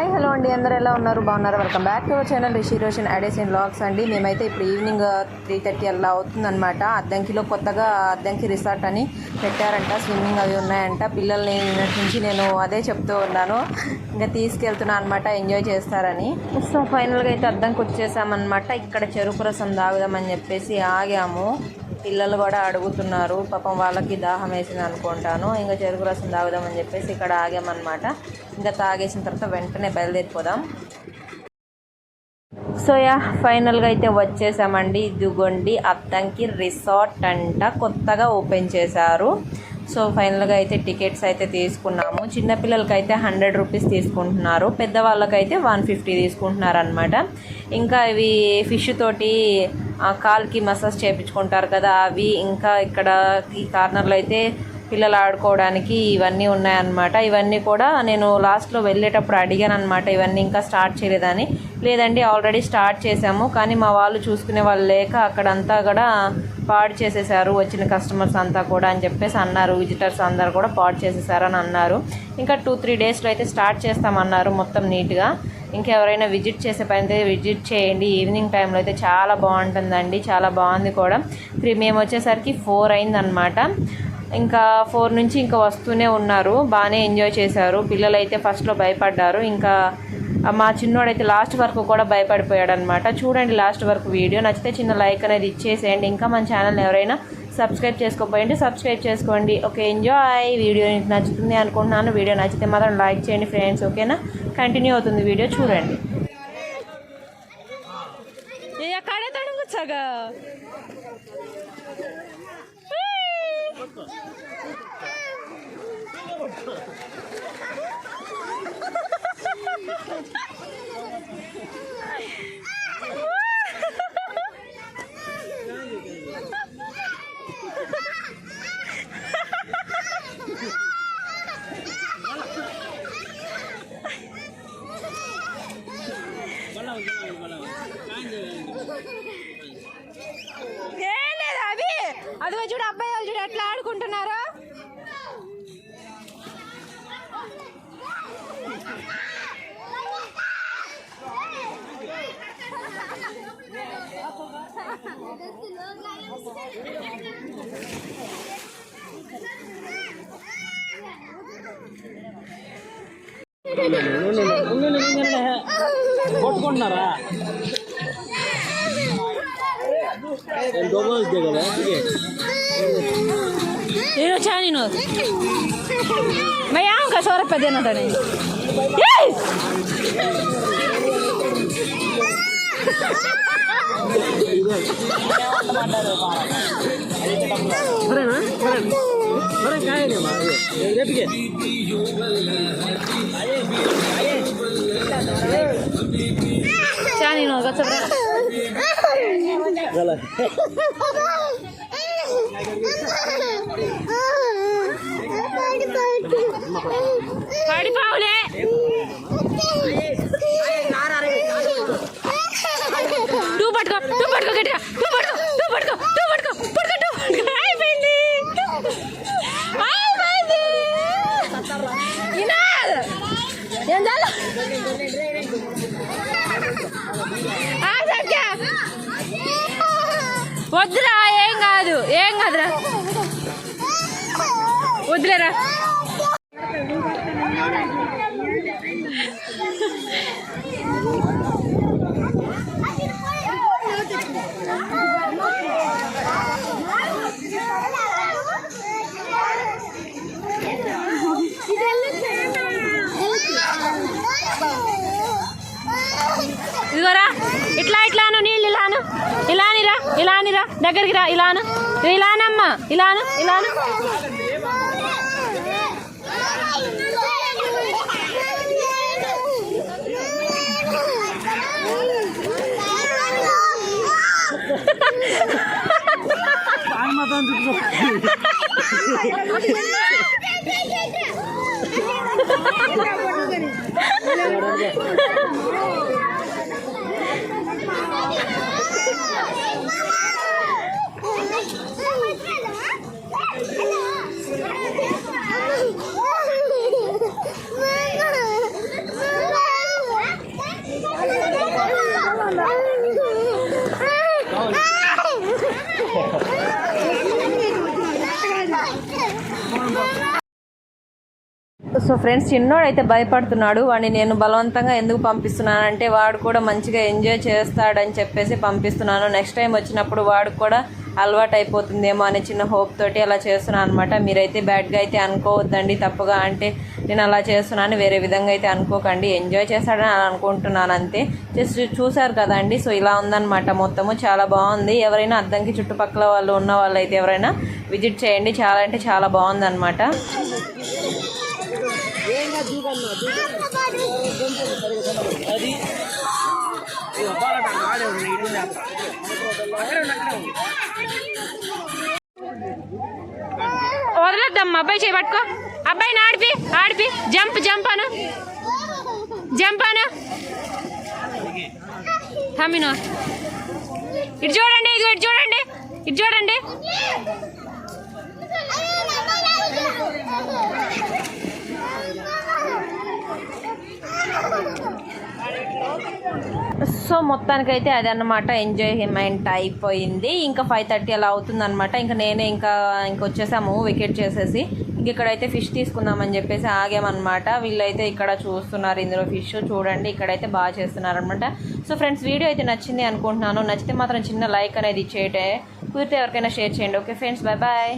Hi hello అండి, అందరూ ఎలా ఉన్నారు? బాగున్నారు? Welcome back to our channel Rishi Roshan అడేసిన్ వ్లాగ్స్ అండి. మేమైతే ఇప్పుడు ఈవినింగ్ 3:30 అలా అవుతుందన్నమాట. అద్దంకిలో కొత్తగా అద్దంకి రిసార్ట్ అని పెట్టారంట, స్విమ్మింగ్ అవి ఉన్నాయంట. పిల్లల్ని నిన్నటి నుంచి నేను అదే చెప్తూ ఉన్నాను, ఇంకా తీసుకెళ్తున్నాను అనమాట, ఎంజాయ్ చేస్తారని. సో ఫైనల్గా అయితే అద్దంకి వచ్చేసామన్నమాట. ఇక్కడ చెరుకు రసం తాగుదామని చెప్పేసి ఆగాము. పిల్లలు కూడా అడుగుతున్నారు, పాపం వాళ్ళకి దాహం వేసింది అనుకుంటాను. ఇంకా చెరుకు రసం తాగుదామని చెప్పేసి ఇక్కడ ఆగామన్నమాట. ఇంకా తాగేసిన తర్వాత వెంటనే బయలుదేరిపోదాం. సో ఫైనల్గా అయితే వచ్చేసామండి. ఇదిగోండి అద్దంకి రిసార్ట్ అంట, కొత్తగా ఓపెన్ చేశారు. సో ఫైనల్గా అయితే టికెట్స్ అయితే తీసుకున్నాము. చిన్నపిల్లలకి అయితే 100 రూపీస్ తీసుకుంటున్నారు, పెద్దవాళ్ళకైతే 150 తీసుకుంటున్నారు అనమాట. ఇంకా ఇవి ఫిష్ తోటి కాల్కి మసాజ్ చేయించుకుంటారు కదా అవి. ఇంకా ఇక్కడ ఈ కార్నర్లో అయితే పిల్లలు ఆడుకోవడానికి ఇవన్నీ ఉన్నాయన్నమాట. ఇవన్నీ కూడా నేను లాస్ట్లో వెళ్ళేటప్పుడు అడిగాను అనమాట, ఇవన్నీ ఇంకా స్టార్ట్ చేయలేదని. లేదండి ఆల్రెడీ స్టార్ట్ చేసాము, కానీ మా వాళ్ళు చూసుకునే వాళ్ళు లేక అక్కడంతా కూడా పాడు చేసేసారు, వచ్చిన కస్టమర్స్ అంతా కూడా అని చెప్పేసి అన్నారు. విజిటర్స్ అందరు కూడా పాడు చేసేసారని అన్నారు. ఇంకా 2-3 డేస్లో అయితే స్టార్ట్ చేస్తామన్నారు మొత్తం నీట్గా. ఇంకెవరైనా విజిట్ చేసే పని అయితే విజిట్ చేయండి. ఈవినింగ్ టైంలో అయితే చాలా బాగుంటుందండి, చాలా బాగుంది కూడా. మేము వచ్చేసరికి 4 అయిందనమాట. ఇంకా 4 నుంచి ఇంకా వస్తూనే ఉన్నారు, బాగానే ఎంజాయ్ చేశారు. పిల్లలు అయితే ఫస్ట్లో భయపడ్డారు, ఇంకా మా చిన్నోడైతే లాస్ట్ వరకు కూడా భయపడిపోయాడు అనమాట. చూడండి లాస్ట్ వరకు వీడియో. నచ్చితే చిన్న లైక్ అనేది ఇచ్చేసేయండి. ఇంకా మన ఛానల్ ఎవరైనా సబ్స్క్రైబ్ చేసుకోకపోయింటే సబ్స్క్రైబ్ చేసుకోండి. Okay, enjoy. వీడియో నచ్చుతుంది అనుకుంటున్నాను. వీడియో నచ్చితే మాత్రం లైక్ చేయండి ఫ్రెండ్స్, ఓకేనా? కంటిన్యూ అవుతుంది వీడియో, చూడండి. ఏం లేదు అవి, అదిగో చూడు అబ్బాయి వాళ్ళు చూడు ఎట్లా ఆడుకుంటున్నారు. కొట్టుకుంటున్నారా? నేను వచ్చా, నేను భయ్యా ఇంకా 100 రూపాయ దేనంటాను. నేను పడిపోవులే. టూ పట్టుకో, టూ పట్టుకో, గట్టిగా టూ పట్టుకో, టూ పట్టుకో, టూ పట్టుకో, పట్టుకో, టూ. అయిపోయింది, అయిపోయింది. ఏం చాలు వద్దురా, ఏం కాదు, ఏం కాదురా, వద్దులేరా. ఇదిగోరా, ఇట్లా ఇట్లాను, నీళ్ళు ఇలాను, ఇలానిరా, ఇలానిరా, దగ్గరికి రా, ఇలాను, ఇలానమ్మా, ఇలాను, ఇలాను. సో ఫ్రెండ్స్ చిన్నోడు అయితే భయపడుతున్నాడు. వాడిని నేను బలవంతంగా ఎందుకు పంపిస్తున్నానంటే వాడు కూడా మంచిగా ఎంజాయ్ చేస్తాడని చెప్పేసి పంపిస్తున్నాను. నెక్స్ట్ టైం వచ్చినప్పుడు వాడు కూడా అలవాటు అయిపోతుందేమో అనే చిన్న హోప్ తోటి అలా చేస్తున్నాను అనమాట. మీరైతే బ్యాడ్గా అయితే అనుకోవద్దండి, తప్పుగా అంటే నేను అలా చేస్తున్నాను వేరే విధంగా అయితే అనుకోకండి. ఎంజాయ్ చేస్తాడని అలా అనుకుంటున్నాను అంతే. జస్ట్ చూసారు కదండి. సో ఇలా ఉందన్నమాట మొత్తము, చాలా బాగుంది. ఎవరైనా అద్దంకి చుట్టుపక్కల వాళ్ళు ఉన్న వాళ్ళు అయితే ఎవరైనా విజిట్ చేయండి, చాలా అంటే చాలా బాగుందన్నమాట. వదలొద్దమ్మా, అబ్బాయి చేపట్టుకో, అబ్బాయిని ఆడిపి జంప్ అను తమ్మిను. ఇటు చూడండి, ఇటు చూడండి. సో మొత్తానికైతే అదన్నమాట, ఎంజాయ్మెంట్ అయిపోయింది. ఇంకా 5:30 అలా అవుతుందన్నమాట. ఇంకా నేనే వచ్చేసాము వికెట్ చేసేసి. ఇక్కడైతే ఫిష్ తీసుకుందామని చెప్పేసి ఆగామన్నమాట. వీళ్ళైతే ఇక్కడ చూస్తున్నారు, ఇందులో ఫిష్ చూడండి, ఇక్కడైతే బాగా చేస్తున్నారనమాట. సో ఫ్రెండ్స్ వీడియో అయితే నచ్చింది అనుకుంటున్నాను. నచ్చితే మాత్రం చిన్న లైక్ అనేది ఇచ్చేయటే, కుదిరితే ఎవరికైనా షేర్ చేయండి. Okay friends, bye.